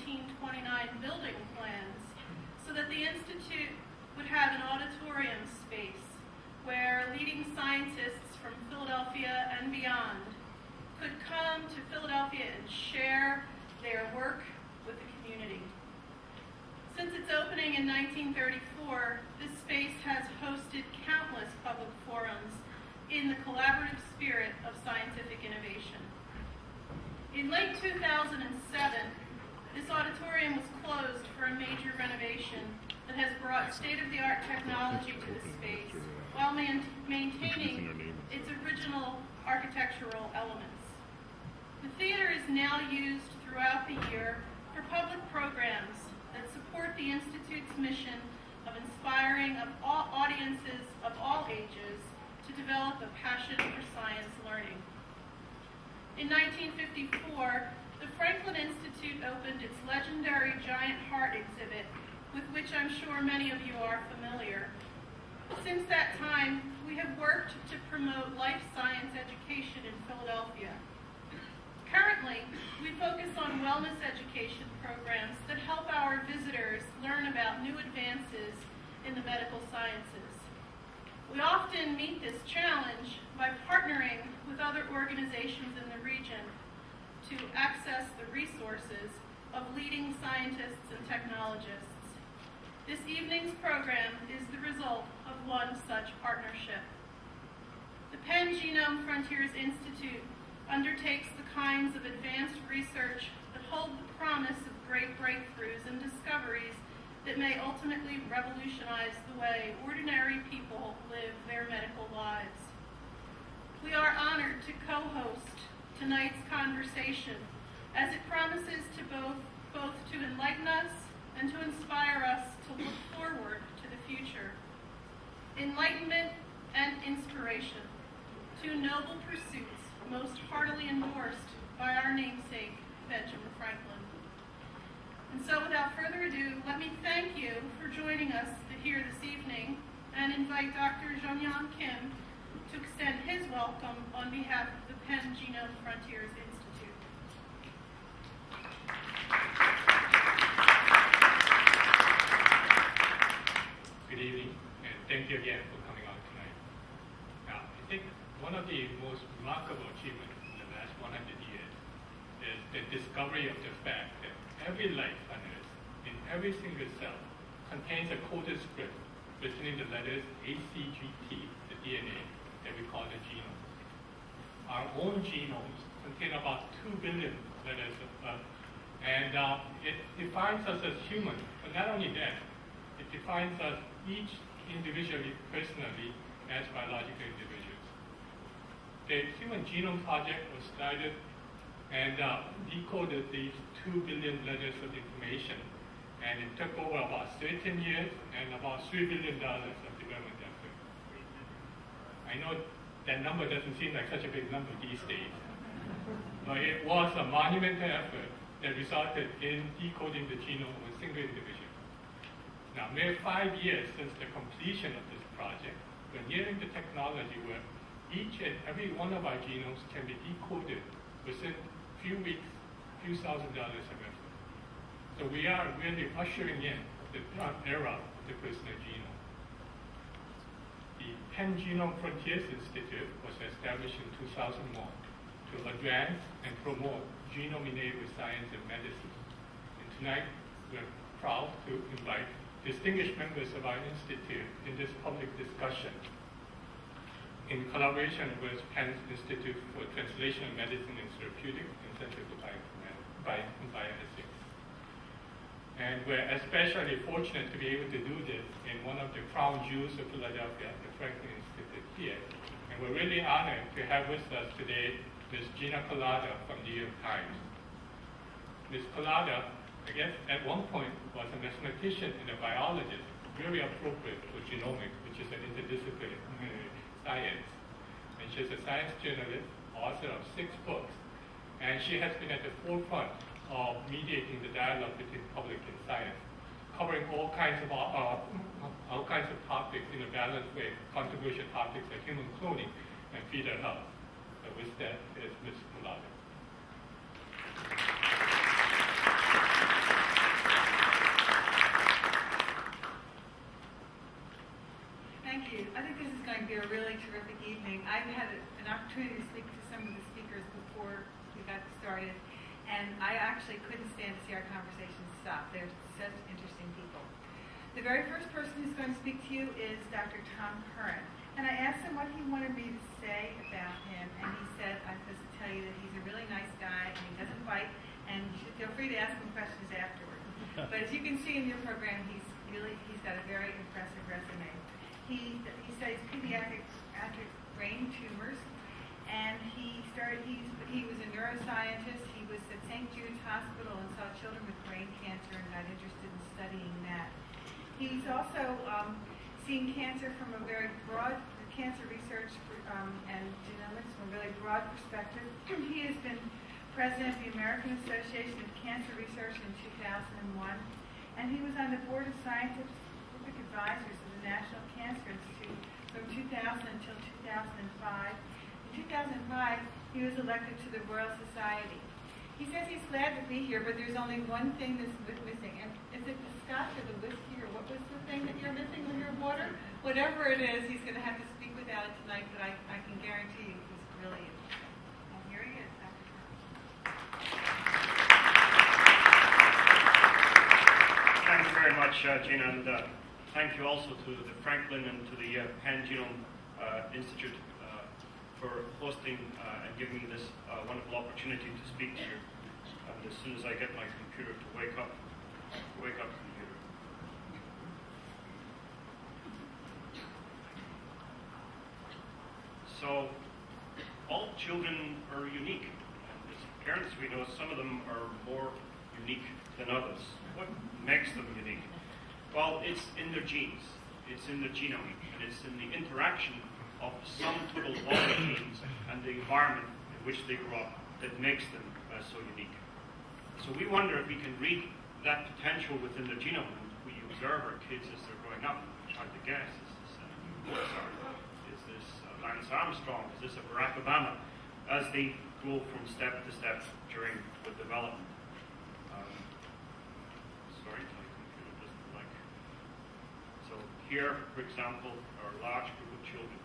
1929 building plans so that the Institute would have an auditorium space where leading scientists from Philadelphia and beyond could come to Philadelphia and share their work with the community. Since its opening in 1934, this space has hosted countless public forums in the collaborative spirit of scientific innovation. In late 2007, this auditorium was closed for a major renovation that has brought state-of-the-art technology to the space while maintaining its original architectural elements. The theater is now used throughout the year for public programs that support the Institute's mission of inspiring audiences of all ages to develop a passion for science learning. In 1954, the Franklin Institute opened its legendary Giant Heart exhibit, with which I'm sure many of you are familiar. Since that time, we have worked to promote life science education in Philadelphia. Currently, we focus on wellness education programs that help our visitors learn about new advances in the medical sciences. We often meet this challenge by partnering with other organizations in the region to access the resources of leading scientists and technologists. This evening's program is the result of one such partnership. The Penn Genome Frontiers Institute undertakes the kinds of advanced research that hold the promise of great breakthroughs and discoveries that may ultimately revolutionize the way ordinary people live their medical lives. We are honored to co-host tonight's conversation as it promises to both to enlighten us and to inspire us to look forward to the future. Enlightenment and inspiration, two noble pursuits most heartily endorsed by our namesake, Benjamin Franklin. And so without further ado, let me thank you for joining us here this evening and invite Dr. Junhyong Kim to extend his welcome on behalf of the Penn Genome Frontiers Institute. Good evening, and thank you again for coming out tonight. Now, I think one of the most remarkable achievements in the last 100 years is the discovery of the fact that every life on Earth, in every single cell, contains a coded script between the letters A, C, G, T, the DNA, that we call the genome. Our own genomes contain about 2 billion letters, and it defines us as human. But not only that, it defines us each individually, personally, as biological individuals. The Human Genome Project was started and decoded these 2 billion letters of information, and it took over about 13 years and about $3 billion of development effort. I know that number doesn't seem like such a big number these days, but it was a monumental effort that resulted in decoding the genome of a single individual. Now, mere 5 years since the completion of this project, we're nearing the technology where each and every one of our genomes can be decoded within a few weeks, few $1,000 of effort. So we are really ushering in the era of the personal genome. The Penn Genome Frontiers Institute was established in 2001 to advance and promote genome-enabled science and medicine. And tonight, we're proud to invite distinguished members of our institute in this public discussion in collaboration with Penn Institute for Translational Medicine and Therapeutics and Center for Bioethics. And we're especially fortunate to be able to do this in one of the crown jewels of Philadelphia, the Franklin Institute here. And we're really honored to have with us today Ms. Gina Kolata from the New York Times. Ms. Kolata, I guess at one point, was a mathematician and a biologist, very appropriate for genomics, which is an interdisciplinary science. And she's a science journalist, author of 6 books, and she has been at the forefront of mediating the dialogue between public and science, covering all kinds of topics in a balanced way, controversial topics like human cloning and fetal health. So with that is Ms. Kolata. I actually couldn't stand to see our conversations stop. They're such interesting people. The very first person who's going to speak to you is Dr. Tom Curran. And I asked him what he wanted me to say about him, and he said, I'm supposed to tell you that he's a really nice guy, and he doesn't bite, and you should feel free to ask him questions afterward. But as you can see in your program, he's got a very impressive resume. He studies pediatric brain tumors, and he was a neuroscientist. He was at St. Jude's Hospital and saw children with brain cancer and got interested in studying that. He's also seen cancer from a very broad cancer research and genomics from a really broad perspective. He has been president of the American Association of Cancer Research in 2001, and he was on the board of scientific advisors of the National Cancer Institute from 2000 until 2005. In 2005, he was elected to the Royal Society. He says he's glad to be here, but there's only one thing that's missing. And is it the scotch or the whiskey, or what was the thing that you're missing with your water? Whatever it is, he's going to have to speak without it tonight, but I can guarantee you he's brilliant. And here he is, Dr. Curran. Thank you very much, Gina, and thank you also to the Franklin and to the Penn Genome Institute for hosting and giving me this wonderful opportunity to speak to you. And as soon as I get my computer to wake up computer. So, all children are unique. And as parents, we know some of them are more unique than others. What makes them unique? Well, it's in their genes, it's in their genome, and it's in the interaction of the sum total of all the genes and the environment in which they grow up that makes them so unique. So we wonder if we can read that potential within their genome, and we observe our kids as they're growing up, try to guess, is this Lance Armstrong, is this a Barack Obama, as they go from step to step during the development. Sorry, my computer doesn't like. So here, for example, are a large group of children.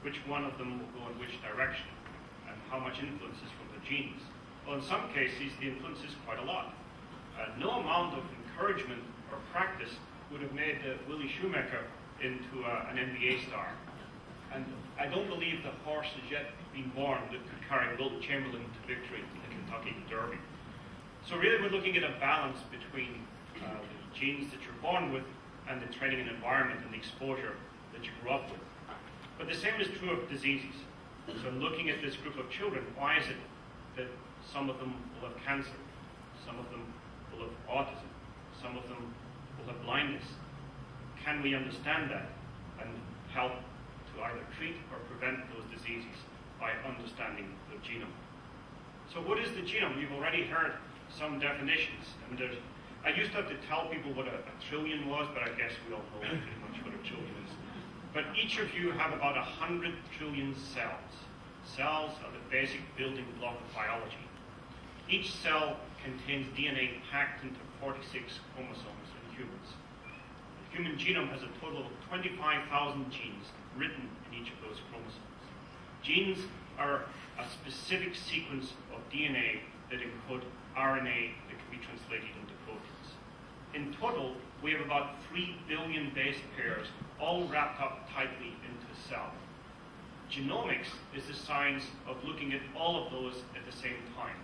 Which one of them will go in which direction, and how much influence is from the genes? Well, in some cases, the influence is quite a lot. No amount of encouragement or practice would have made Willie Shoemaker into an NBA star. And I don't believe the horse has yet been born that could carry Wilt Chamberlain to victory in the Kentucky Derby. So really we're looking at a balance between the genes that you're born with and the training and environment and the exposure that you grew up with. But the same is true of diseases. So looking at this group of children, why is it that some of them will have cancer, some of them will have autism, some of them will have blindness? Can we understand that and help to either treat or prevent those diseases by understanding the genome? So what is the genome? You've already heard some definitions. And I used to have to tell people what a trillion was, but I guess we all know pretty much what a trillion is. But each of you have about 100 trillion cells. Cells are the basic building block of biology. Each cell contains DNA packed into 46 chromosomes in humans. The human genome has a total of 25,000 genes written in each of those chromosomes. Genes are a specific sequence of DNA that encode RNA that can be translated into proteins. In total, we have about 3 billion base pairs all wrapped up tightly into a cell. Genomics is the science of looking at all of those at the same time.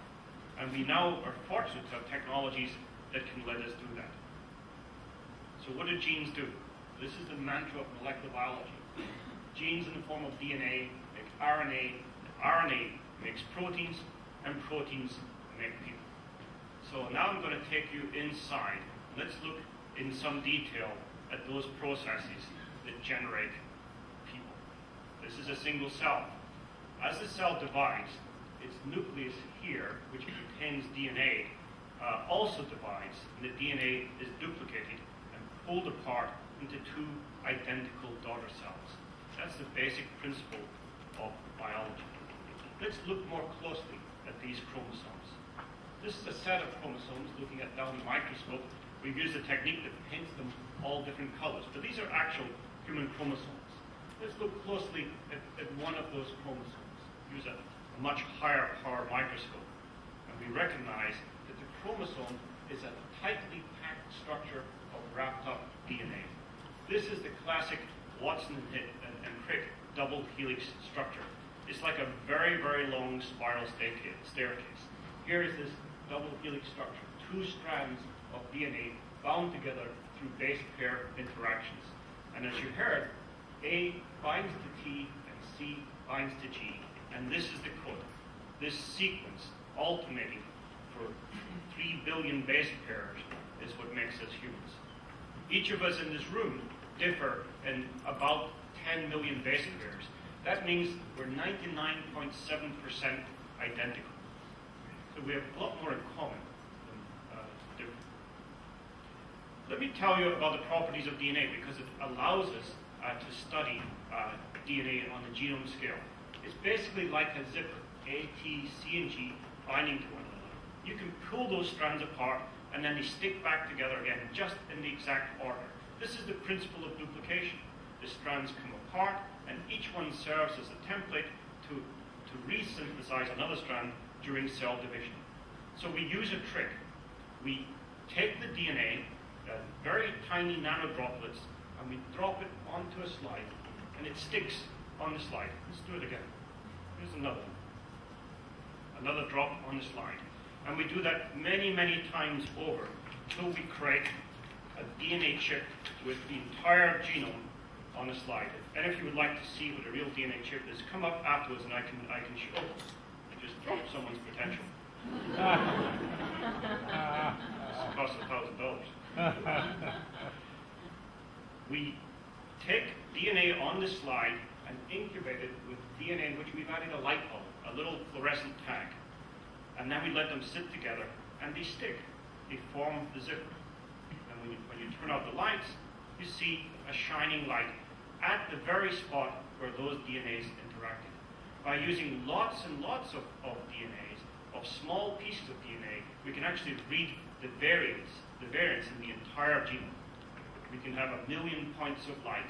And we now are fortunate to have technologies that can let us do that. So what do genes do? This is the mantra of molecular biology. Genes in the form of DNA make RNA, and RNA makes proteins, and proteins make people. So now I'm going to take you inside. Let's look in some detail at those processes that generate people. This is a single cell. As the cell divides, its nucleus here, which contains DNA, also divides, and the DNA is duplicated and pulled apart into 2 identical daughter cells. That's the basic principle of biology. Let's look more closely at these chromosomes. This is a set of chromosomes looking at down the microscope. We've used a technique that paints them all different colors, but these are actual human chromosomes. Let's look closely at one of those chromosomes. Use a much higher power microscope, and we recognize chromosome is a tightly packed structure of wrapped up DNA. This is the classic Watson and Crick double helix structure. It's like a very, very long spiral staircase. Here is this double helix structure, 2 strands of DNA bound together through base pair interactions. And as you heard, A binds to T and C binds to G. And this is the code. This sequence, alternating for 3 billion base pairs, is what makes us humans. Each of us in this room differ in about 10 million base pairs. That means we're 99.7% identical. So we have a lot more in common than different. Let me tell you about the properties of DNA, because it allows us to study DNA on the genome scale. It's basically like a zipper, A, T, C, and G binding to one another. You can pull those strands apart, and then they stick back together again, just in the exact order. This is the principle of duplication. The strands come apart, and each one serves as a template to resynthesize another strand during cell division. So we use a trick. We take the DNA, very tiny nanodroplets, and we drop it onto a slide, and it sticks on the slide. Let's do it again. Here's another one. Another drop on the slide. And we do that many, many times over until we create a DNA chip with the entire genome on a slide. And if you would like to see what a real DNA chip is, come up afterwards and I can show. I just dropped someone's potential. This costs $1,000. We take DNA on the slide and incubate it with DNA in which we've added a light bulb, a little fluorescent tag. And then we let them sit together and they stick. They form the zipper. And when you turn out the lights, you see a shining light at the very spot where those DNAs interacted. By using lots and lots of DNAs, of small pieces of DNA, we can actually read the variants in the entire genome. We can have 1 million points of light,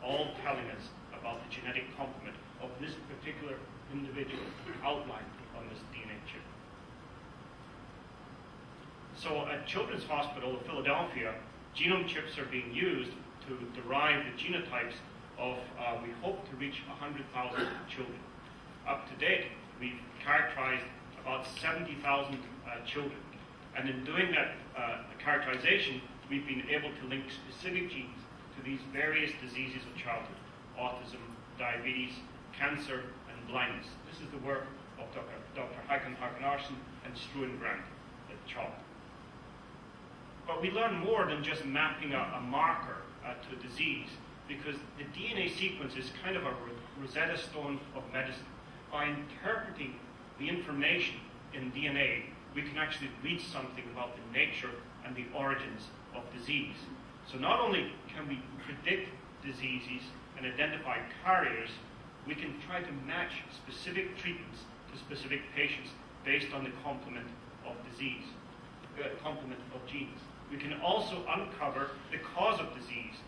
all telling us about the genetic complement of this particular individual outlined on this DNA chip. So at Children's Hospital of Philadelphia, genome chips are being used to derive the genotypes of, we hope to reach 100,000 children. Up to date, we've characterized about 70,000 children. And in doing that characterization, we've been able to link specific genes to these various diseases of childhood: autism, diabetes, cancer, and blindness. This is the work of Dr. Hakan Hakanarson and Struan Grant at CHOP. But we learn more than just mapping a marker to a disease, because the DNA sequence is kind of a Rosetta Stone of medicine. By interpreting the information in DNA, we can actually read something about the nature and the origins of disease. So not only can we predict diseases and identify carriers, we can try to match specific treatments to specific patients based on the complement of disease, complement of genes. We can also uncover the cause of disease,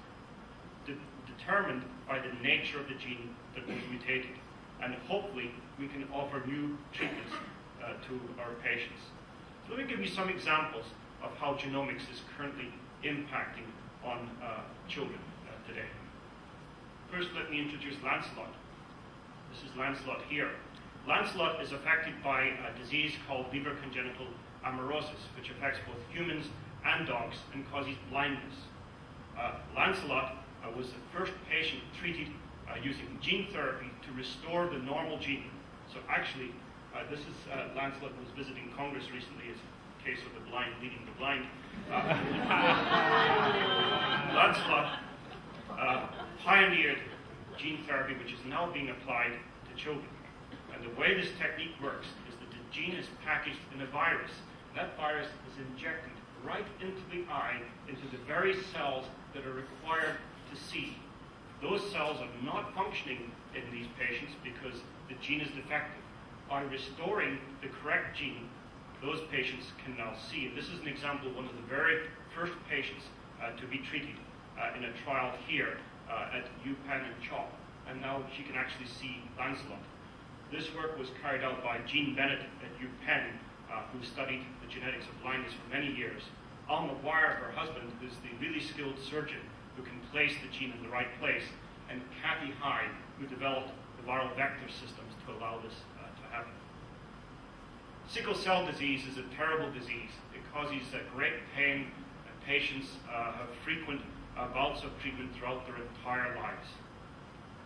determined by the nature of the gene that was mutated. And hopefully, we can offer new treatments to our patients. So let me give you some examples of how genomics is currently impacting on children today. First, let me introduce Lancelot. This is Lancelot here. Lancelot is affected by a disease called Leber congenital amaurosis, which affects both humans and dogs and causes blindness. Lancelot was the first patient treated using gene therapy to restore the normal gene. So actually, this is Lancelot who was visiting Congress recently as a case of the blind leading the blind. Lancelot pioneered gene therapy, which is now being applied to children. And the way this technique works is that the gene is packaged in a virus. That virus is injected right into the eye, into the very cells that are required to see. Those cells are not functioning in these patients because the gene is defective. By restoring the correct gene, those patients can now see. And this is an example of one of the very first patients to be treated in a trial here at UPenn and CHOP. And now she can actually see Lancelot. This work was carried out by Jean Bennett at UPenn who studied the genetics of blindness for many years, Al McGuire, her husband, who's the really skilled surgeon who can place the gene in the right place, and Kathy Hyde, who developed the viral vector systems to allow this to happen. Sickle cell disease is a terrible disease. It causes great pain, and patients have frequent bouts of treatment throughout their entire lives.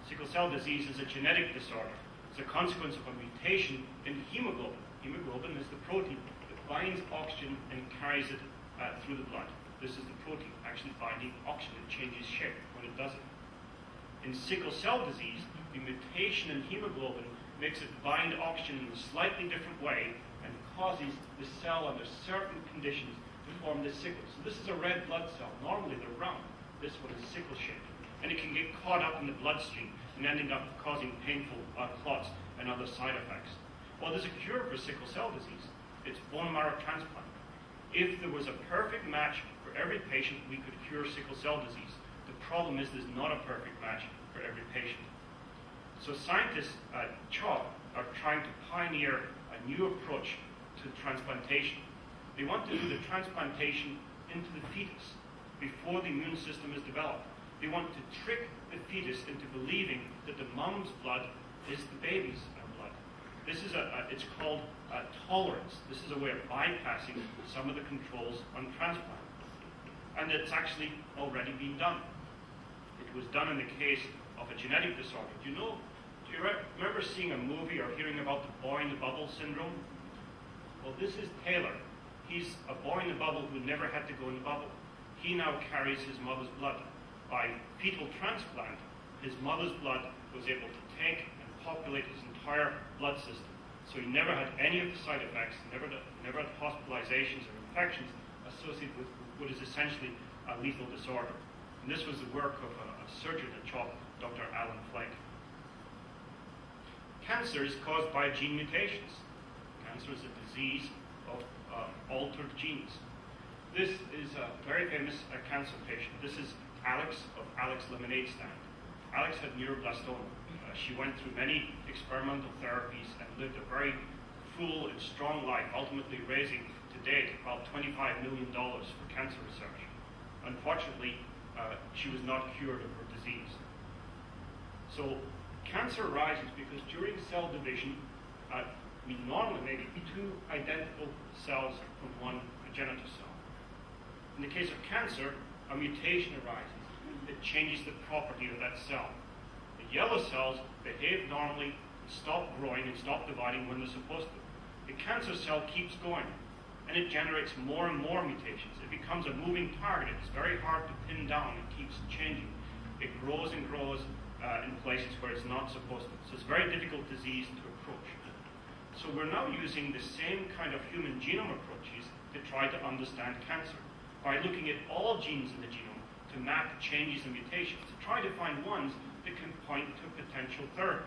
Sickle cell disease is a genetic disorder. It's a consequence of a mutation in hemoglobin. Hemoglobin is the protein that binds oxygen and carries it through the blood. This is the protein actually binding oxygen. It changes shape when it does it. In sickle cell disease, the mutation in hemoglobin makes it bind oxygen in a slightly different way and causes the cell under certain conditions to form the sickle. So this is a red blood cell. Normally they're round. This one is sickle-shaped. And it can get caught up in the bloodstream and ending up causing painful clots and other side effects. Well, there's a cure for sickle cell disease. It's bone marrow transplant. If there was a perfect match for every patient, we could cure sickle cell disease. The problem is there's not a perfect match for every patient. So scientists at CHOP are trying to pioneer a new approach to transplantation. They want to do the transplantation into the fetus before the immune system is developed. They want to trick the fetus into believing that the mom's blood is the baby's blood. This is it's called tolerance. This is a way of bypassing some of the controls on transplant. And it's actually already been done. It was done in the case of a genetic disorder. Do you remember seeing a movie or hearing about the boy in the bubble syndrome? Well, this is Taylor. He's a boy in the bubble who never had to go in the bubble. He now carries his mother's blood. By fetal transplant, his mother's blood was able to take and populate his entire blood system. So he never had any of the side effects, never had hospitalizations or infections associated with what is essentially a lethal disorder. And this was the work of a surgeon at CHOP, Dr. Alan Flake. Cancer is caused by gene mutations. Cancer is a disease of altered genes. This is a very famous cancer patient. This is Alex of Alex Lemonade Stand. Alex had neuroblastoma. She went through many experimental therapies and lived a very full and strong life, ultimately raising to date about $25 million for cancer research. Unfortunately, she was not cured of her disease. So cancer arises because during cell division, we normally make two identical cells from one progenitor cell. In the case of cancer, a mutation arises. It changes the property of that cell. The yellow cells behave normally, stop growing, and stop dividing when they're supposed to. The cancer cell keeps going, and it generates more and more mutations. It becomes a moving target. It's very hard to pin down. It keeps changing. It grows and grows in places where it's not supposed to. So it's a very difficult disease to approach. So we're now using the same kind of human genome approaches to try to understand cancer by looking at all genes in the genome to map changes and mutations, to try to find ones that can point to potential therapy.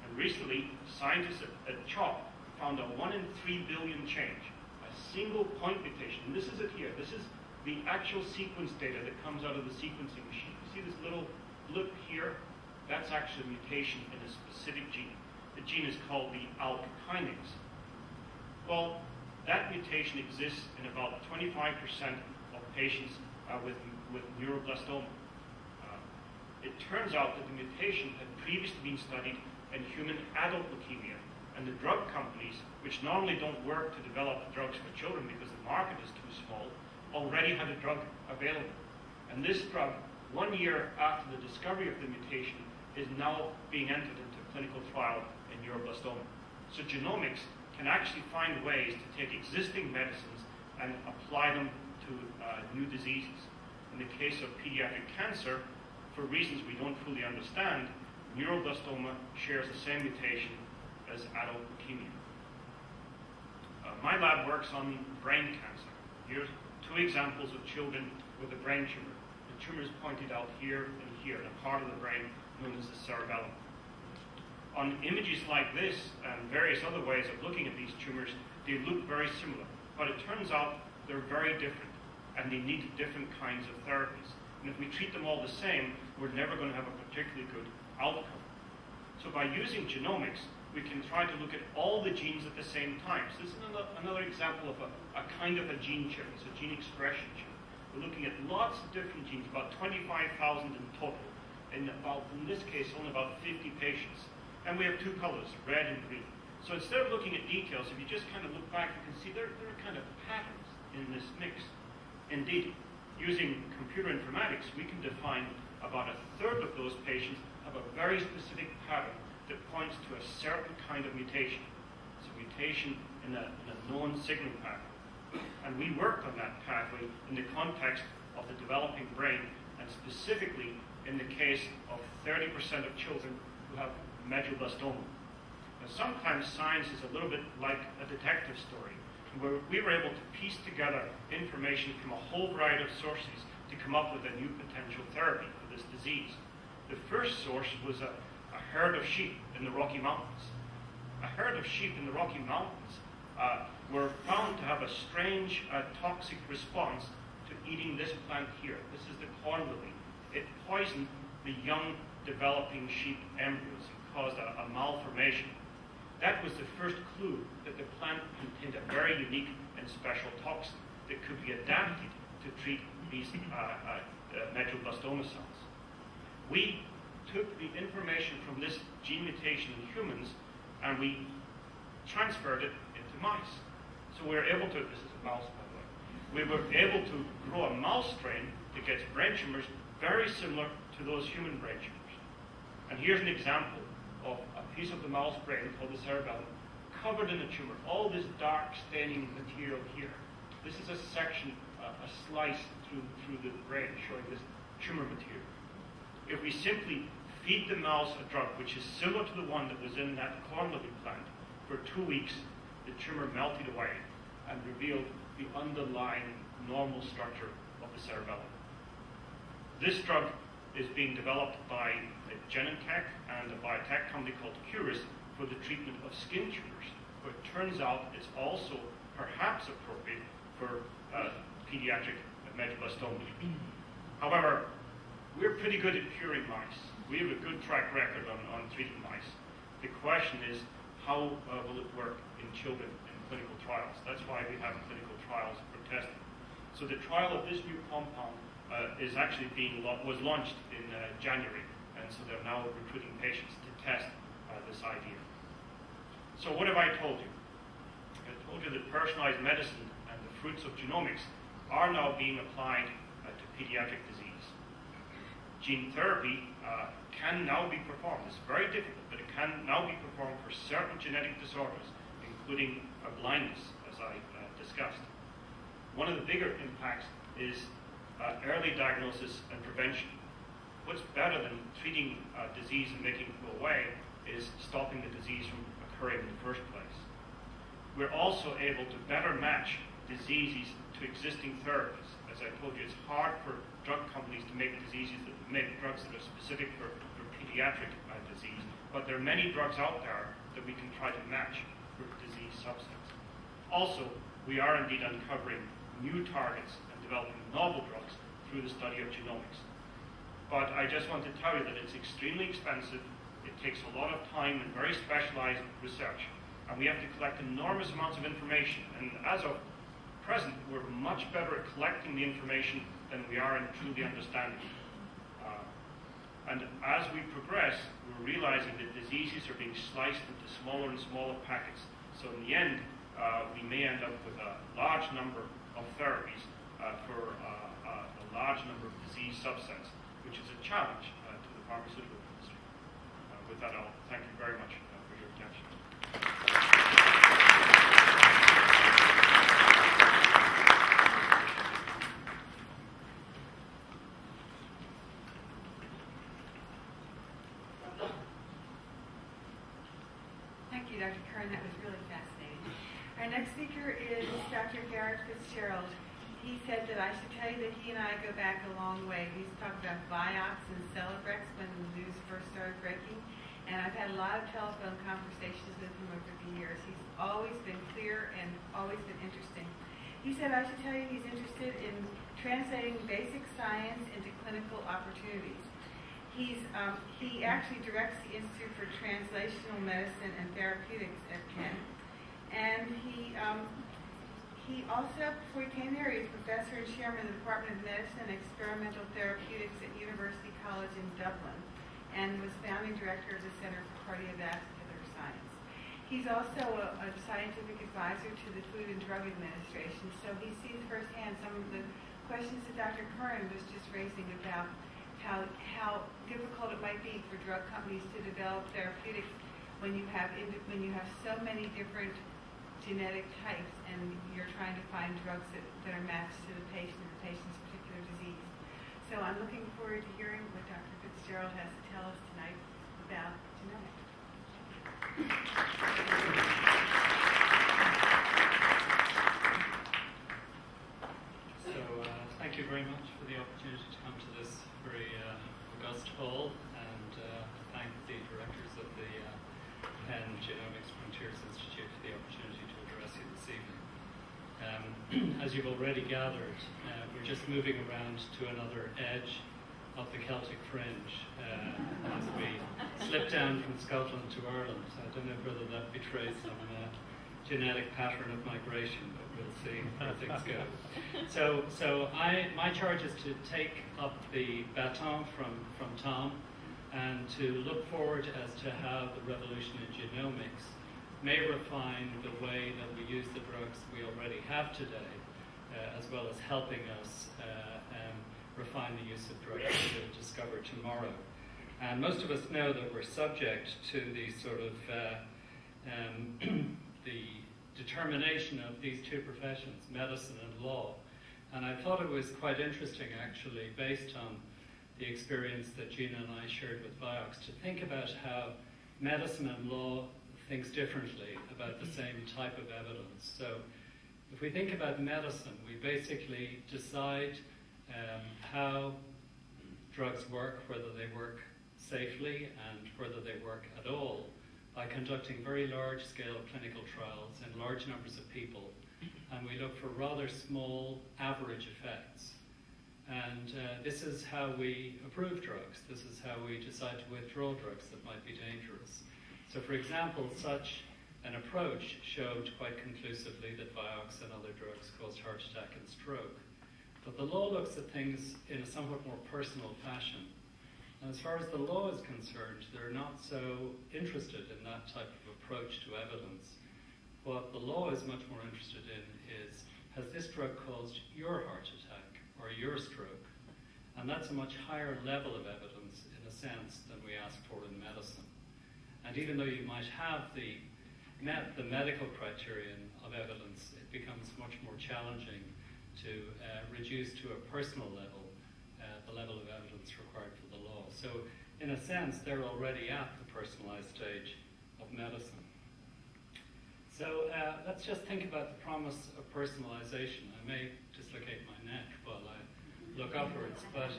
And recently, scientists at CHOP found a 1 in 3 billion change, a single point mutation. And this is it here. This is the actual sequence data that comes out of the sequencing machine. You see this little blip here? That's actually a mutation in a specific gene. The gene is called the ALK kinase. Well, that mutation exists in about 25% of patients with neuroblastoma. It turns out that the mutation had previously been studied in human adult leukemia, and the drug companies, which normally don't work to develop drugs for children because the market is too small, already had a drug available. And this drug, 1 year after the discovery of the mutation, is now being entered into clinical trial in neuroblastoma. So genomics can actually find ways to take existing medicines and apply them to new diseases. In the case of pediatric cancer, for reasons we don't fully understand, neuroblastoma shares the same mutation as adult leukemia. My lab works on brain cancer. Here's two examples of children with a brain tumor. The tumor is pointed out here and here, in a part of the brain known as the cerebellum. On images like this and various other ways of looking at these tumors, they look very similar. But it turns out they're very different, and they need different kinds of therapies. And if we treat them all the same, we're never going to have a particularly good outcome. So by using genomics, we can try to look at all the genes at the same time. So this is another example of a kind of a gene chip. It's a gene expression chip. We're looking at lots of different genes, about 25,000 in total, in this case, only about 50 patients. And we have two colors, red and green. So instead of looking at details, if you just kind of look back, you can see there are kind of patterns in this mix. Indeed, using computer informatics, we can define about a third of those patients have a very specific pattern that points to a certain kind of mutation. It's a mutation in a known signaling pathway. And we worked on that pathway in the context of the developing brain, and specifically in the case of 30% of children who have medulloblastoma. Now, sometimes science is a little bit like a detective story, where we were able to piece together information from a whole variety of sources to come up with a new potential therapy for this disease. The first source was a herd of sheep in the Rocky Mountains. A herd of sheep in the Rocky Mountains were found to have a strange toxic response to eating this plant here. This is the corn lily. It poisoned the young developing sheep embryos and caused a malformation. That was the first clue that the plant contained a very unique and special toxin that could be adapted to treat these medulloblastoma cells. We took the information from this gene mutation in humans and we transferred it into mice. So we were able to, this is a mouse by the way, we were able to grow a mouse strain that gets brain tumors very similar to those human brain tumors. And here's an example of a piece of the mouse brain called the cerebellum covered in a tumor. All this dark staining material here. This is a section, a slice through the brain showing this tumor material. If we simply feed the mouse a drug which is similar to the one that was in that corn lily plant, for 2 weeks the tumor melted away and revealed the underlying normal structure of the cerebellum. This drug is being developed by Genentech and a biotech company called Curran for the treatment of skin tumors, but it turns out it's also perhaps appropriate for pediatric medulloblastoma. However, we're pretty good at curing mice. We have a good track record on treating mice. The question is, how will it work in children in clinical trials? That's why we have clinical trials for testing. So the trial of this new compound is actually was launched in January, and so they're now recruiting patients to test this idea. So what have I told you? I told you that personalized medicine and the fruits of genomics are now being applied to pediatric disease. Gene therapy can now be performed. It's very difficult, but it can now be performed for certain genetic disorders, including blindness, as I discussed. One of the bigger impacts is early diagnosis and prevention. What's better than treating disease and making it go away is stopping the disease from occurring in the first place. We're also able to better match diseases to existing therapies. As I told you, it's hard for drug companies to make drugs that are specific for pediatric disease, but there are many drugs out there that we can try to match for disease subsets. Also, we are indeed uncovering new targets and developing novel drugs through the study of genomics. But I just want to tell you that it's extremely expensive, it takes a lot of time and very specialized research, and we have to collect enormous amounts of information. And as of present, we're much better at collecting the information than we are in truly understanding it. And as we progress, we're realizing that diseases are being sliced into smaller and smaller packets. So in the end, we may end up with a large number of therapies for a large number of disease subsets, which is a challenge to the pharmaceutical industry. With that, I'll thank you very much for your attention. Thank you, Dr. Curran. That was really fascinating. Our next speaker is Dr. Garret FitzGerald. He said that I should tell you that he and I go back a long way. We used to talk about Bioethics and Celebrex when the news first started breaking, and I've had a lot of telephone conversations with him over the years. He's always been clear and always been interesting. He said I should tell you he's interested in translating basic science into clinical opportunities. He actually directs the Institute for Translational Medicine and Therapeutics at Penn. And he also, before he came there, he was professor and chairman of the Department of Medicine and Experimental Therapeutics at University College in Dublin, and was founding director of the Center for Cardiovascular Science. He's also a scientific advisor to the Food and Drug Administration, so he sees firsthand some of the questions that Dr. Curran was just raising about how difficult it might be for drug companies to develop therapeutics when you have so many different genetic types and you're trying to find drugs that are matched to the patient and the patient's particular disease. So I'm looking forward to hearing what Dr. FitzGerald has to tell us tonight about genomics. Thank you very much for the opportunity to come to this very august hall, and thank the directors of the Penn Genomics Frontiers Institute for the opportunity to address you this evening. As you've already gathered, we're just moving around to another edge of the Celtic fringe as we slip down from Scotland to Ireland. I don't know whether that betrays some genetic pattern of migration, but we'll see where things go. So my charge is to take up the baton from Tom and to look forward as to how the revolution in genomics may refine the way that we use the drugs we already have today, as well as helping us refine the use of drugs that we'll discover tomorrow. And most of us know that we're subject to the sort of the determination of these two professions, medicine and law. And I thought it was quite interesting, actually, based on the experience that Gina and I shared with Bioethics, to think about how medicine and law thinks differently about the same type of evidence. So if we think about medicine, we basically decide how drugs work, whether they work safely and whether they work at all, by conducting very large-scale clinical trials in large numbers of people, and we look for rather small average effects. And this is how we approve drugs. This is how we decide to withdraw drugs that might be dangerous. So, for example, such an approach showed quite conclusively that Vioxx and other drugs caused heart attack and stroke. But the law looks at things in a somewhat more personal fashion. And as far as the law is concerned, they're not so interested in that type of approach to evidence. What the law is much more interested in is, has this drug caused your heart attack or your stroke? And that's a much higher level of evidence, in a sense, than we ask for in medicine. And even though you might have the medical criterion of evidence, it becomes much more challenging to reduce to a personal level the level of evidence required for the law. So, in a sense, they're already at the personalized stage of medicine. So, let's just think about the promise of personalization. I may dislocate my neck while I look upwards, but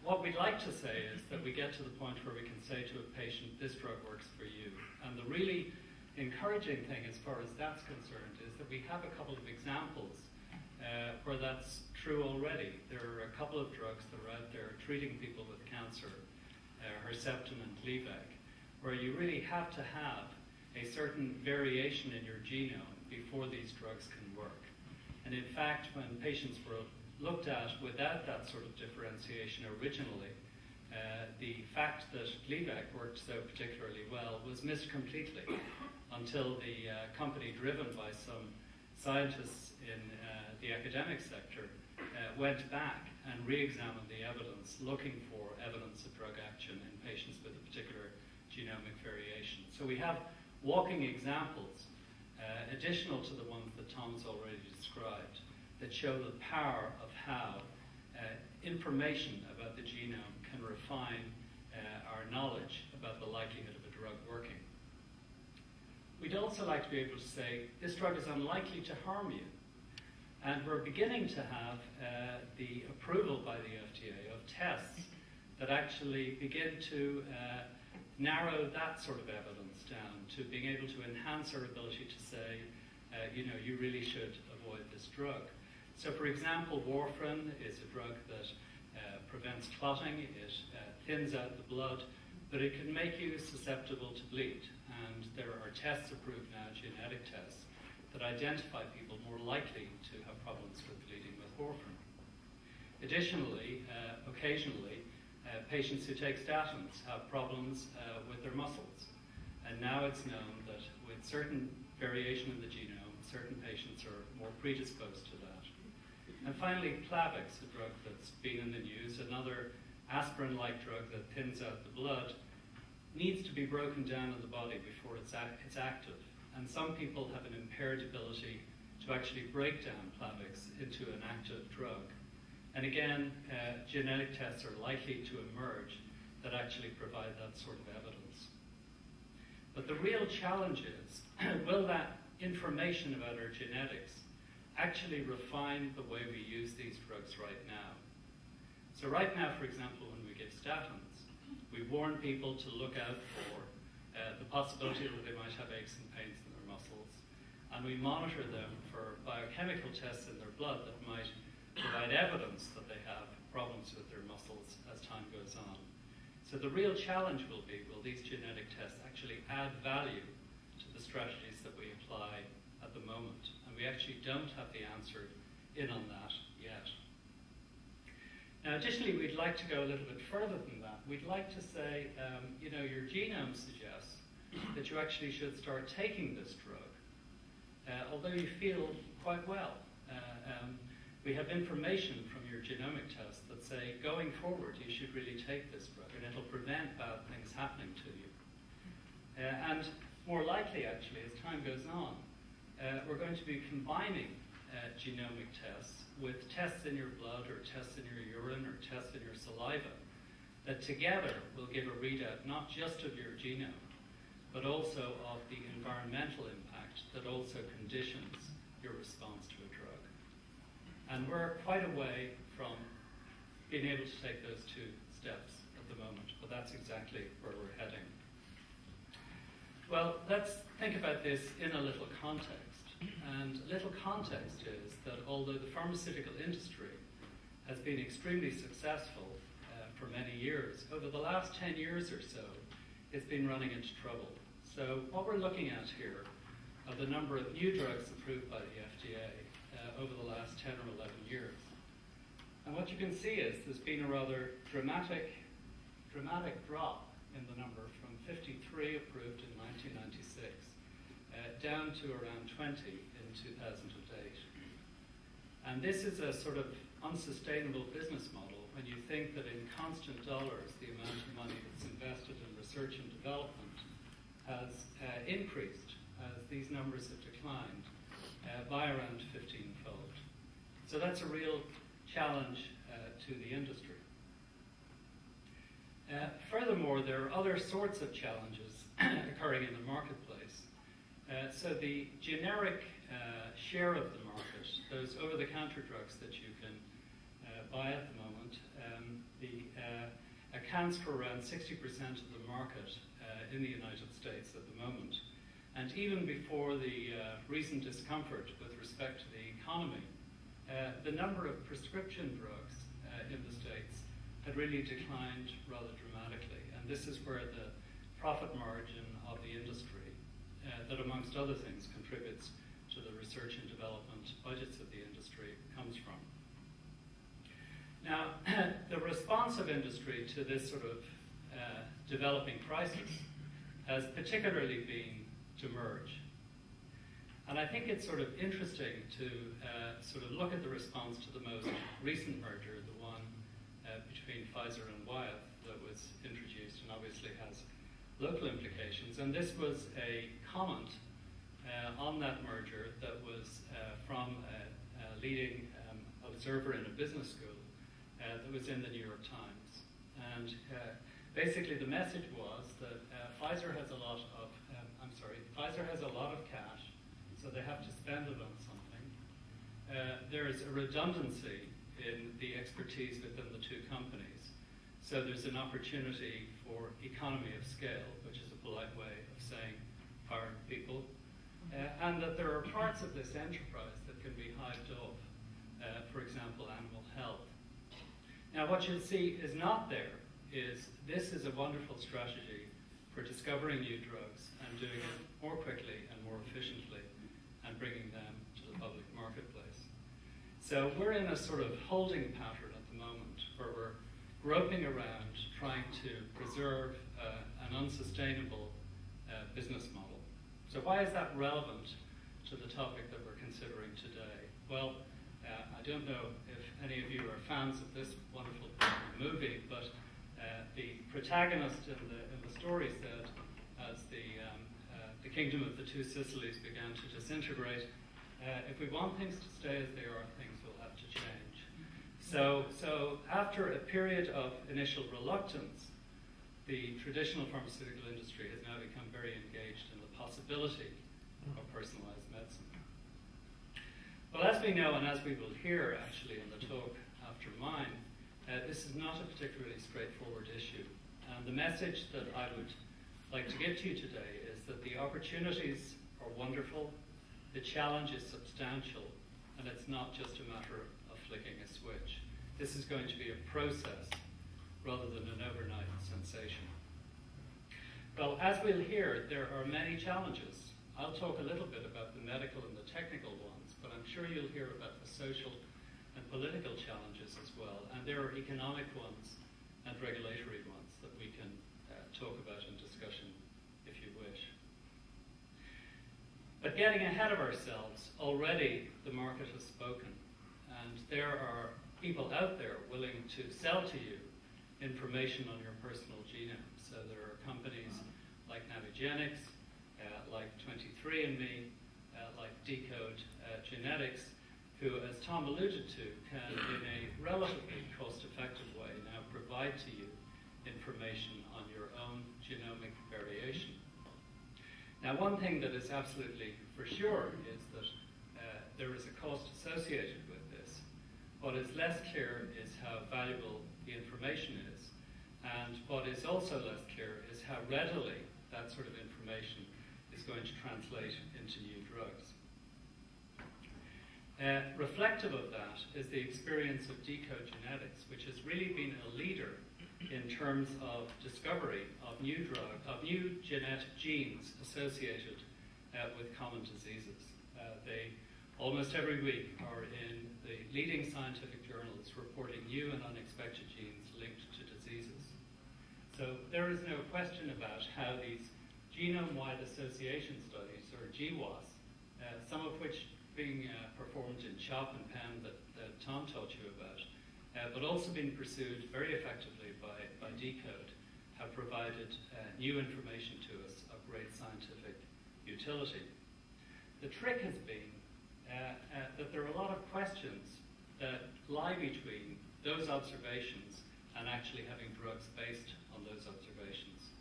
what we'd like to say is that we get to the point where we can say to a patient, this drug works for you. And the really encouraging thing as far as that's concerned is that we have a couple of examples where that's true already. There are a couple of drugs that are out there treating people with cancer, Herceptin and Gleevec, where you really have to have a certain variation in your genome before these drugs can work. And in fact, when patients were looked at without that sort of differentiation originally, the fact that Gleevec worked so particularly well was missed completely until the company driven by some scientists in the academic sector went back and re-examined the evidence, looking for evidence of drug action in patients with a particular genomic variation. So we have walking examples, additional to the ones that Tom's already described, that show the power of how information about the genome can refine our knowledge about the likelihood of a drug working. We'd also like to be able to say, this drug is unlikely to harm you. And we're beginning to have the approval by the FDA of tests that actually begin to narrow that sort of evidence down to being able to enhance our ability to say, you really should avoid this drug. So, for example, warfarin is a drug that prevents clotting, it thins out the blood, but it can make you susceptible to bleed. And there are tests approved now, genetic tests, that identify people more likely to have problems with bleeding with warfarin. Additionally, occasionally, patients who take statins have problems with their muscles. And now it's known that with certain variation in the genome, certain patients are more predisposed to that. And finally, Plavix, a drug that's been in the news, another aspirin-like drug that thins out the blood, needs to be broken down in the body before it's active. And some people have an impaired ability to actually break down Plavix into an active drug. And again, genetic tests are likely to emerge that actually provide that sort of evidence. But the real challenge is, will that information about our genetics actually refine the way we use these drugs right now? So right now, for example, when we give statins, we warn people to look out for the possibility that they might have aches and pains in their muscles, and we monitor them for biochemical tests in their blood that might provide evidence that they have problems with their muscles as time goes on. So the real challenge will be, will these genetic tests actually add value to the strategies that we apply at the moment? And we actually don't have the answer in on that yet. Now, additionally, we'd like to go a little bit further than that. We'd like to say, your genome suggests that you actually should start taking this drug, although you feel quite well. We have information from your genomic test that say, going forward, you should really take this drug, and it'll prevent bad things happening to you. And more likely, actually, as time goes on, we're going to be combining genomic tests with tests in your blood or tests in your urine or tests in your saliva that together will give a readout not just of your genome, but also of the environmental impact that also conditions your response to a drug. And we're quite a way from being able to take those two steps at the moment, but that's exactly where we're heading. Well, let's think about this in a little context. And a little context is that although the pharmaceutical industry has been extremely successful for many years, over the last 10 years or so, it's been running into trouble. So what we're looking at here are the number of new drugs approved by the FDA over the last 10 or 11 years. And what you can see is there's been a rather dramatic drop in the number from 53 approved in 1996 down to around 20 in 2008. And this is a sort of unsustainable business model when you think that in constant dollars the amount of money that's invested in research and development has increased as these numbers have declined by around 15-fold. So that's a real challenge to the industry. Furthermore, there are other sorts of challenges occurring in the marketplace. So the generic share of the market, those over-the-counter drugs that you can buy at the moment, accounts for around 60% of the market in the United States at the moment. And even before the recent discomfort with respect to the economy, the number of prescription drugs in the States had really declined rather dramatically. And this is where the profit margin of the industry, that amongst other things contributes to the research and development budgets of the industry, comes from. Now, the response of industry to this sort of developing crisis has particularly been to merge. And I think it's sort of interesting to sort of look at the response to the most recent merger, the one between Pfizer and Wild that was introduced and obviously has local implications. And this was a comment on that merger that was from a leading observer in a business school that was in the New York Times. And basically the message was that Pfizer has a lot of cash, so they have to spend it on something. There is a redundancy in the expertise within the two companies. So there's an opportunity for economy of scale, which is a polite way of saying hiring people. And that there are parts of this enterprise that can be hived off, for example, animal health. Now, what you'll see is not there is this is a wonderful strategy for discovering new drugs and doing it more quickly and more efficiently and bringing them to the public marketplace. So we're in a sort of holding pattern at the moment where we're groping around trying to preserve an unsustainable business model. So why is that relevant to the topic that we're considering today? Well, I don't know if any of you are fans of this wonderful movie, but the protagonist in the story said, as the kingdom of the two Sicilies began to disintegrate, if we want things to stay as they are, things will have to change. So after a period of initial reluctance, the traditional pharmaceutical industry has now become very engaged in the possibility of personalized medicine. Well, as we know, and as we will hear actually in the talk after mine, this is not a particularly straightforward issue. And the message that I would like to give to you today is that the opportunities are wonderful, the challenge is substantial, and it's not just a matter of flicking a switch. This is going to be a process rather than an overnight sensation. Well, as we'll hear, there are many challenges. I'll talk a little bit about the medical and the technical ones, but I'm sure you'll hear about the social and political challenges as well. And there are economic ones and regulatory ones that we can talk about in discussion if you wish. But getting ahead of ourselves, already the market has spoken, and there are people out there willing to sell to you information on your personal genome. So there are companies like Navigenics, like 23andMe, like Decode Genetics, who, as Tom alluded to, can, in a relatively cost-effective way, now provide to you information on your own genomic variation. Now, one thing that is absolutely for sure is that there is a cost associated with this. What is less clear is how valuable the information is, and what is also less clear is how readily that sort of information is going to translate into new drugs. Reflective of that is the experience of Decode Genetics, which has really been a leader in terms of discovery of new genetic genes associated with common diseases. They almost every week are in the leading scientific journals reporting new and unexpected genes linked to diseases. So there is no question about how these genome-wide association studies, or GWAS, some of which being performed in CHOP and Penn that Tom taught you about, but also being pursued very effectively by Decode, have provided new information to us of great scientific utility. The trick has been that there are a lot of questions that lie between those observations and actually having drugs based on those observations.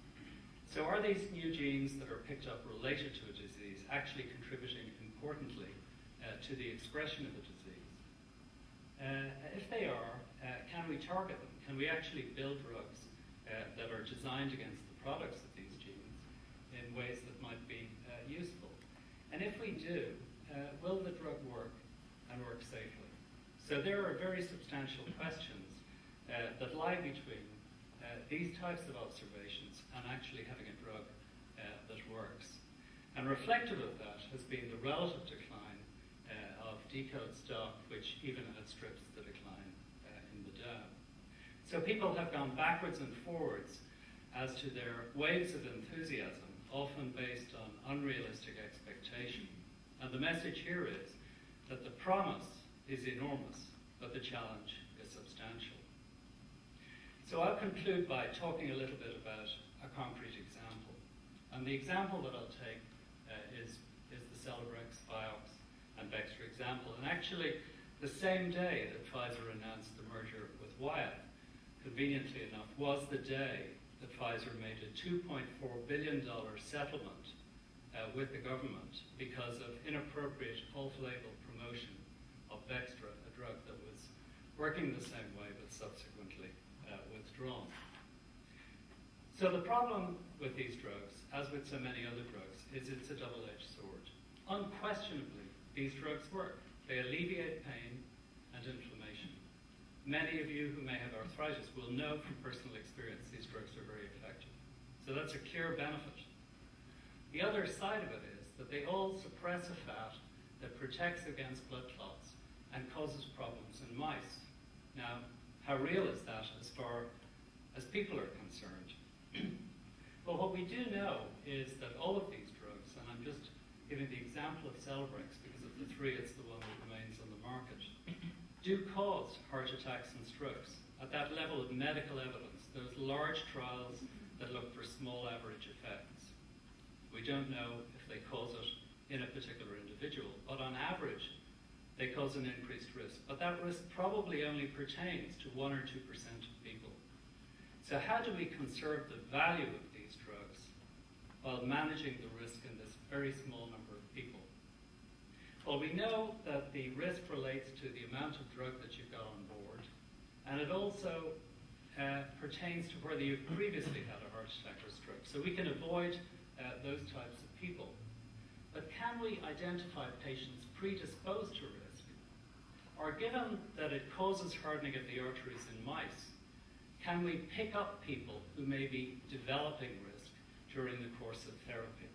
So are these new genes that are picked up related to a disease actually contributing importantly to the expression of the disease? If they are, can we target them? Can we actually build drugs that are designed against the products of these genes in ways that might be useful? And if we do, will the drug work and work safely? So there are very substantial questions that lie between these types of observations and actually having a drug that works. And reflective of that has been the relative decline of Decode stock, which even outstrips the decline in the Dow. So people have gone backwards and forwards as to their waves of enthusiasm, often based on unrealistic expectation. And the message here is that the promise is enormous, but the challenge is substantial. So I'll conclude by talking a little bit about a concrete example. And the example that I'll take is the Celebrex, Vioxx, and Bextra example. And actually, the same day that Pfizer announced the merger with Wild, conveniently enough, was the day that Pfizer made a $2.4 billion settlement with the government because of inappropriate off-label promotion of Bextra, a drug that was working the same way but subsequently withdrawn. So the problem with these drugs, as with so many other drugs, is it's a double-edged sword. Unquestionably, these drugs work. They alleviate pain and inflammation. Many of you who may have arthritis will know from personal experience these drugs are very effective. So that's a clear benefit. The other side of it is that they all suppress a fat that protects against blood clots and causes problems in mice. Now, how real is that as far as people are concerned? Well, what we do know is that all of these drugs, and I'm just giving the example of Celebrex because of the three, it's the one that remains on the market, do cause heart attacks and strokes. At that level of medical evidence, those large trials that look for small average effects. We don't know if they cause it in a particular individual, but on average, they cause an increased risk. But that risk probably only pertains to 1 or 2% of people. So how do we conserve the value of these drugs while managing the risk in this very small number of people? Well, we know that the risk relates to the amount of drug that you've got on board, and it also pertains to whether you've previously had a heart attack or stroke. So we can avoid those types of people. But can we identify patients predisposed to risk? Or given that it causes hardening of the arteries in mice, can we pick up people who may be developing risk during the course of therapy?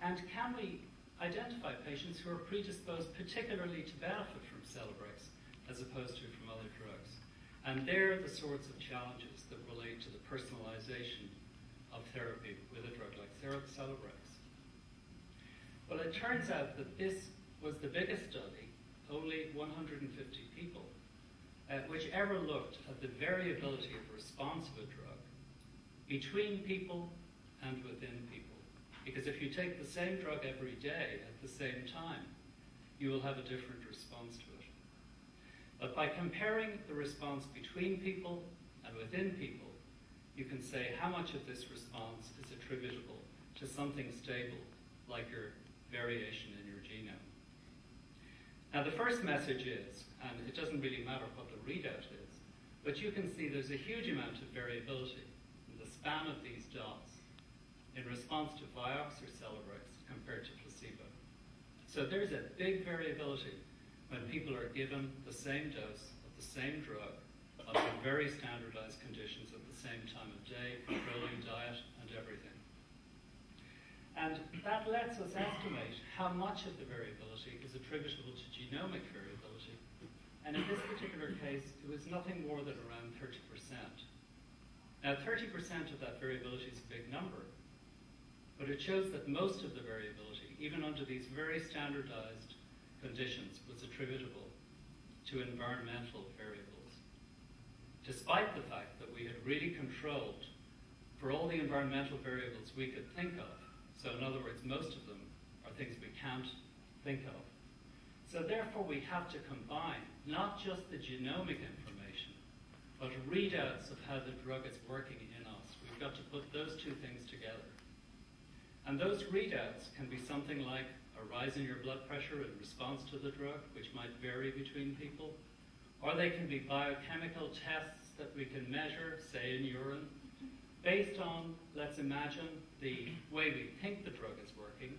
And can we identify patients who are predisposed particularly to benefit from Celebrex as opposed to from other drugs? And they're the sorts of challenges that relate to the personalization of therapy with a drug like Celebrex. Well, it turns out that this was the biggest study, only 150 people, which ever looked at the variability of response of a drug between people and within people. Because if you take the same drug every day at the same time, you will have a different response to it. But by comparing the response between people and within people, you can say how much of this response is attributable to something stable, like your variation in your genome. Now, the first message is, and it doesn't really matter what the readout is, but you can see there's a huge amount of variability in the span of these dots in response to Vioxx or Celebrex compared to placebo. So there's a big variability when people are given the same dose of the same drug under very standardized conditions at the same time of day, controlling diet and everything. And that lets us estimate how much of the variability is attributable to genomic variability. And in this particular case, it was nothing more than around 30%. Now, 30% of that variability is a big number, but it shows that most of the variability, even under these very standardized conditions, was attributable to environmental variables. Despite the fact that we had really controlled for all the environmental variables we could think of. So in other words, most of them are things we can't think of. So therefore we have to combine not just the genomic information, but readouts of how the drug is working in us. We've got to put those two things together. And those readouts can be something like a rise in your blood pressure in response to the drug, which might vary between people. Or they can be biochemical tests that we can measure, say in urine, based on, let's imagine, the way we think the drug is working,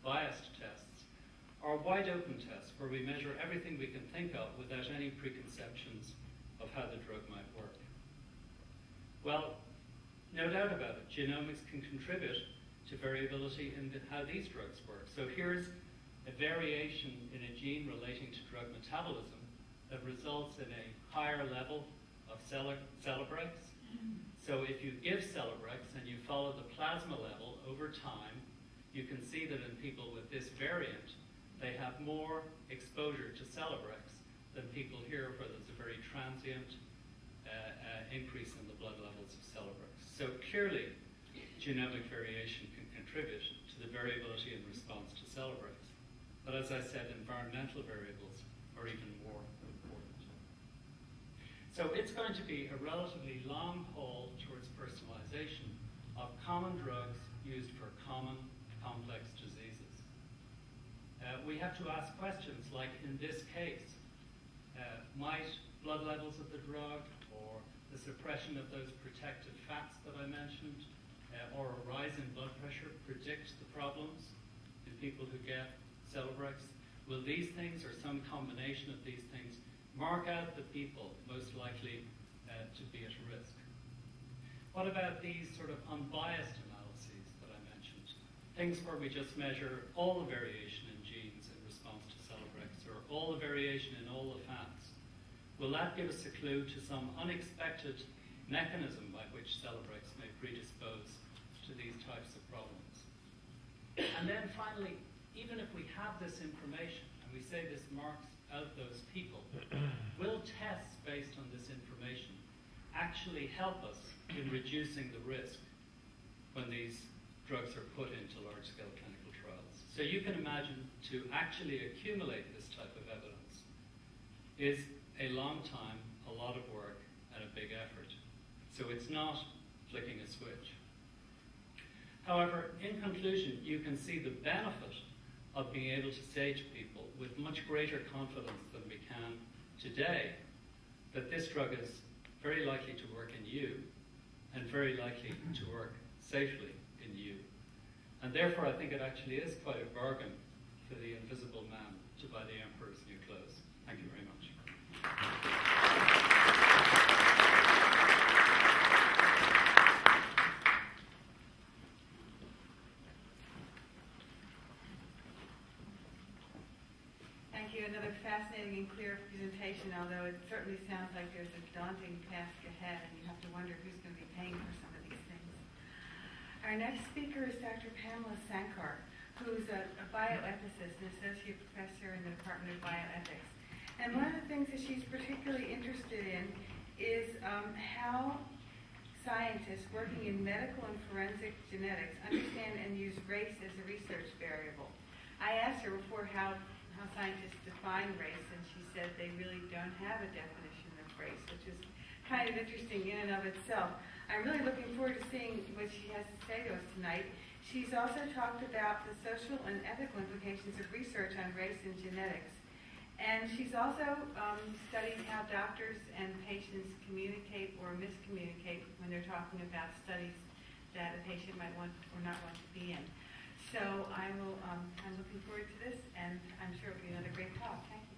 biased tests, or wide-open tests, where we measure everything we can think of without any preconceptions of how the drug might work. Well, no doubt about it, genomics can contribute to variability in how these drugs work. So here's a variation in a gene relating to drug metabolism that results in a higher level of Celebrex. So if you give Celebrex and you follow the plasma level over time, you can see that in people with this variant, they have more exposure to Celebrex than people here where there's a very transient increase in the blood levels of Celebrex. So clearly, genomic variation can contribute to the variability in response to Celebrex. But as I said, environmental variables are even more important. So it's going to be a relatively long haul towards personalization of common drugs used for common complex diseases. We have to ask questions like, in this case, might blood levels of the drug or the suppression of those protective fats that I mentioned or a rise in blood pressure predict the problems in people who get Celebrex? Will these things or some combination of these things mark out the people most likely to be at risk. What about these sort of unbiased analyses that I mentioned? Things where we just measure all the variation in genes in response to Celebrex, or all the variation in all the fats. Will that give us a clue to some unexpected mechanism by which Celebrex may predispose to these types of problems? And then finally, even if we have this information, and we say this marks out those people, will tests based on this information actually help us in reducing the risk when these drugs are put into large-scale clinical trials? So you can imagine to actually accumulate this type of evidence is a long time, a lot of work, and a big effort. So it's not flicking a switch. However, in conclusion, you can see the benefit of being able to say to people with much greater confidence than we can today that this drug is very likely to work in you and very likely to work safely in you. And therefore, I think it actually is quite a bargain for the invisible man to buy the emperor's new clothes. Thank you very much. Thank you. Another fascinating and clear presentation, although it certainly sounds like there's a daunting task ahead, and you have to wonder who's going to be paying for some of these things. Our next speaker is Dr. Pamela Sankar, who's a bioethicist and associate professor in the Department of Bioethics. And one of the things that she's particularly interested in is how scientists working in medical and forensic genetics understand and use race as a research variable. I asked her before how scientists define race, and she said they really don't have a definition of race, which is kind of interesting in and of itself. I'm really looking forward to seeing what she has to say to us tonight. She's also talked about the social and ethical implications of research on race and genetics. And she's also studied how doctors and patients communicate or miscommunicate when they're talking about studies that a patient might want or not want to be in. So I'm looking forward to this, and I'm sure it'll be another great talk. Thank you.